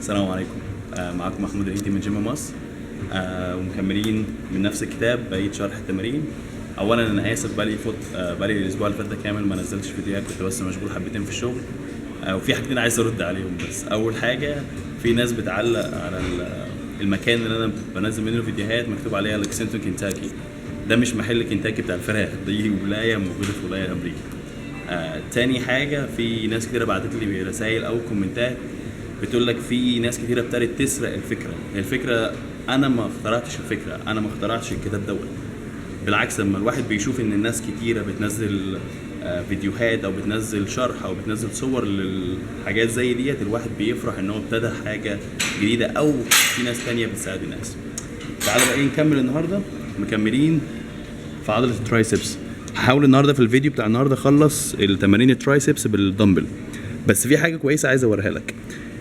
السلام عليكم. معاكم محمود الهيدي من جيم مصر. ومكملين من نفس الكتاب بقية شرح التمارين. اولا انا اسف بقالي الاسبوع اللي فات ده كامل ما نزلتش فيديوهات، كنت بس مشغول حبتين في الشغل. وفي حاجتين عايز ارد عليهم. بس اول حاجه، في ناس بتعلق على المكان اللي انا بنزل منه فيديوهات مكتوب عليها لكسنتون كنتاكي. ده مش محل كنتاكي بتاع الفراخ، دي ولايه موجوده في ولايه امريكا. تاني حاجه، في ناس كتيره بعتت لي رسائل او كومنتات بتقول لك في ناس كتيره ابتدت تسرق الفكره. انا ما اخترعتش الفكره، انا ما اخترعتش الكتاب دوت. بالعكس، لما الواحد بيشوف ان الناس كتيره بتنزل فيديوهات او بتنزل شرح او بتنزل صور للحاجات زي ديت، الواحد بيفرح ان هو ابتدى حاجه جديده او في ناس تانية بتساعد الناس. تعالوا بقى نكمل النهارده، مكملين في عضله الترايسبس. هحاول النهارده في الفيديو بتاع النهارده اخلص التمارين الترايسبس بالدمبل. بس في حاجه كويسه عايز اوريها لك.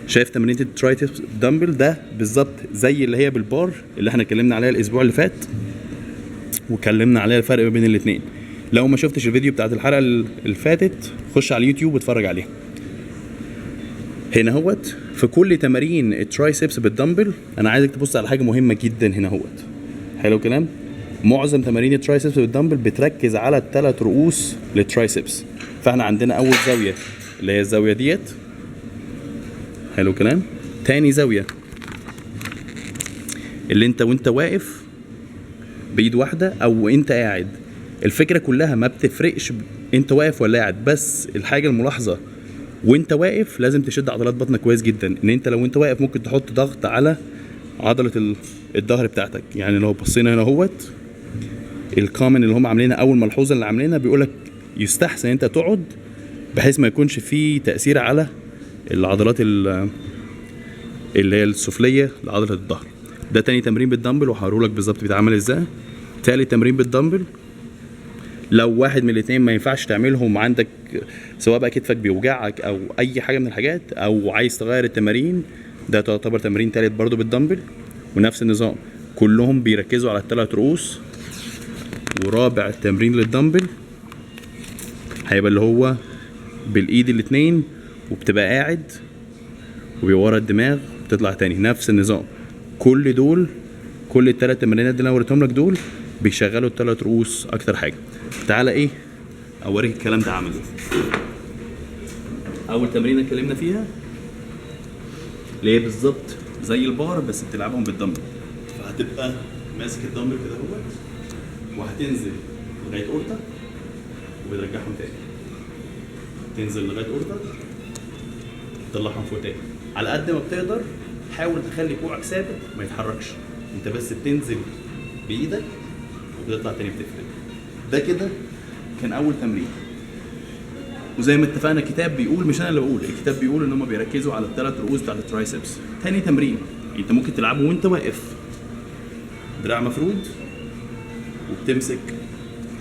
شايف تمرينة الترايسبس دمبل ده بالظبط زي اللي هي بالبار اللي احنا اتكلمنا عليها الاسبوع اللي فات، وكلمنا عليها الفرق بين الاثنين. لو ما شفتش الفيديو بتاعت الحلقه اللي فاتت، خش على اليوتيوب واتفرج عليها. هنا هوت في كل تمارين الترايسبس بالدمبل انا عايزك تبص على حاجه مهمه جدا. هنا هوت حلو الكلام. معظم تمارين الترايسبس بالدمبل بتركز على الثلاث رؤوس للترايسبس. فاحنا عندنا اول زاويه اللي هي الزاويه ديت، حلو الكلام. تاني زاويه اللي انت وانت واقف بايد واحده او انت قاعد. الفكره كلها ما بتفرقش انت واقف ولا قاعد، بس الحاجه الملاحظه وانت واقف لازم تشد عضلات بطنك كويس جدا. ان انت لو انت واقف ممكن تحط ضغط على عضله الظهر بتاعتك. يعني لو بصينا هنا اهوت الكومن اللي هم عاملينها، اول ملحوظه اللي عاملينها بيقولك يستحسن انت تقعد بحيث ما يكونش فيه تاثير على العضلات اللي هي السفليه لعضله الظهر. ده تاني تمرين بالدمبل وهوريلك بالظبط بيتعمل ازاي. تالت تمرين بالدمبل، لو واحد من الاثنين ما ينفعش تعملهم عندك، سواء بقى كتفك بيوجعك او اي حاجه من الحاجات، او عايز تغير التمارين، ده تعتبر تمرين تالت برضو بالدمبل ونفس النظام. كلهم بيركزوا على الثلاث رؤوس. ورابع تمرين للدمبل هيبقى اللي هو بالايد الاثنين وبتبقى قاعد وبيبقى ورا الدماغ وبتطلع تاني، نفس النظام. كل الثلاث تمرينات اللي انا وريتهم لك دول بيشغلوا الثلاث رؤوس اكتر حاجه. تعالى اوريك الكلام ده عامل ازاي. اول تمرينه اتكلمنا فيها اللي هي بالظبط زي البار بس بتلعبهم بالدمبل. فهتبقى ماسك الدمبل كده اهوت وهتنزل لغايه اورتك وبترجعهم تاني، تنزل لغايه اورتك تطلعهم فوق تاني. على قد ما بتقدر حاول تخلي كوعك ثابت ما يتحركش، انت بس بتنزل بايدك وبتطلع تاني بتفرد. ده كده كان اول تمرين. وزي ما اتفقنا الكتاب بيقول، مش انا اللي بقول، الكتاب بيقول ان هم بيركزوا على الثلاث رؤوس بتاعت الترايسبس. تاني تمرين انت ممكن تلعبه وانت واقف، دراع مفرود وبتمسك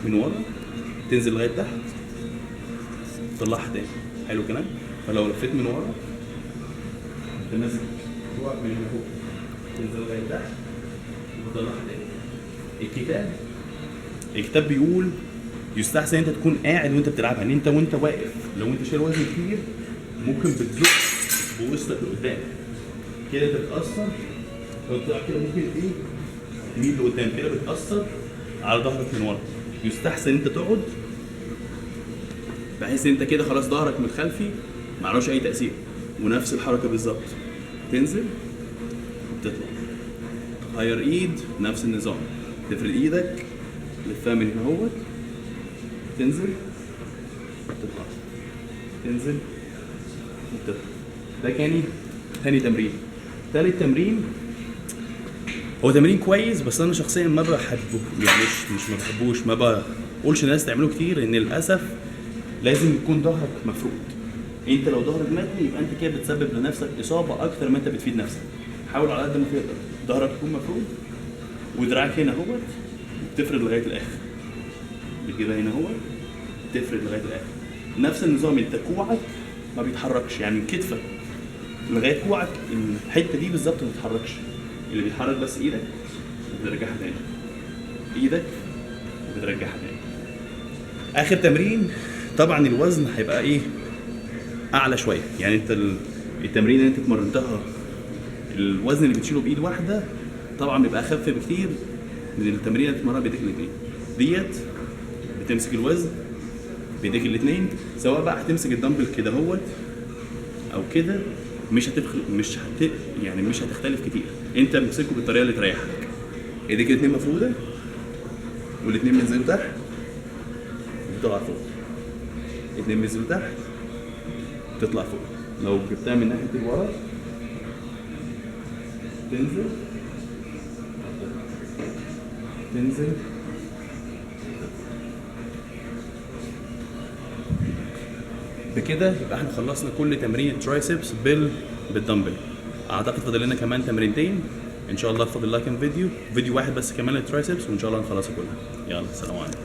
من ورا تنزل لغايه تحت تطلعها تاني. حلو الكلام. فلو لفيت من ورا انت ماسك كوعك من هنا فوق تنزل لغايه تحت وتطلعها تاني. الكتاب بيقول يستحسن انت تكون قاعد وانت بتلعبها. ان انت وانت واقف لو انت شايل وزن كتير ممكن بتزق بوسطك لقدام كده تتاثر، لو بتلعب كده ممكن تميل لقدام كده بتاثر على ظهرك من ورا. يستحسن انت تقعد بحيث انت كده خلاص ظهرك من الخلفي معلوش اي تاثير. ونفس الحركه بالظبط، تنزل وتطلع. غير ايد، نفس النظام، تفرد ايدك لفها من هنا اهوت، تنزل وتطلع، تنزل وتطلع. ده كان تاني تمرين. تالت تمرين هو تمرين كويس بس انا شخصيا ما بحبه، يعني مش ما بحبوش، ما بقولش الناس تعمله كتير، ان للاسف لازم يكون ظهرك مفرود. انت لو ظهرك متني يبقى انت كده بتسبب لنفسك اصابه اكتر ما انت بتفيد نفسك. حاول على قد ما تقدر ظهرك يكون مفرود ودراعك هنا اهوت وبتفرد لغايه الاخر. بتجيبها هنا اهوت تفرد لغايه الاخر. نفس النظام، انت كوعك ما بيتحركش، يعني كتفك لغايه كوعك الحته دي بالظبط ما بتتحركش، اللي بيتحرك بس ايدك وبترجعها تاني، ايدك وبترجعها تاني. اخر تمرين طبعا الوزن هيبقى اعلى شويه. يعني انت التمرين اللي انت اتمرنتها الوزن اللي بتشيله بايد واحده طبعا بيبقى اخف بكتير من التمرين اللي بتتمرنها بايديك الاثنين. ديت بتمسك الوزن بايديك الاثنين، سواء بقى هتمسك الدمبل كده اهوت او كده، يعني مش هتختلف كتير. انت بتمسكه بالطريقه اللي تريحك. ايديك الاثنين مفروده والاثنين بينزلوا تحت وتطلع فوق، الاثنين بينزلوا تحت تطلع فوق. لو جبتها من ناحيه الورا تنزل تنزل بكده. يبقى احنا خلصنا كل تمرين ترايسبس بالدمبل. اعتقد فاضل لنا كمان تمرينتين ان شاء الله. فاضل لها كام فيديو واحد بس كمان للترايسبس وان شاء الله نخلصها كلها. يلا سلام عليكم.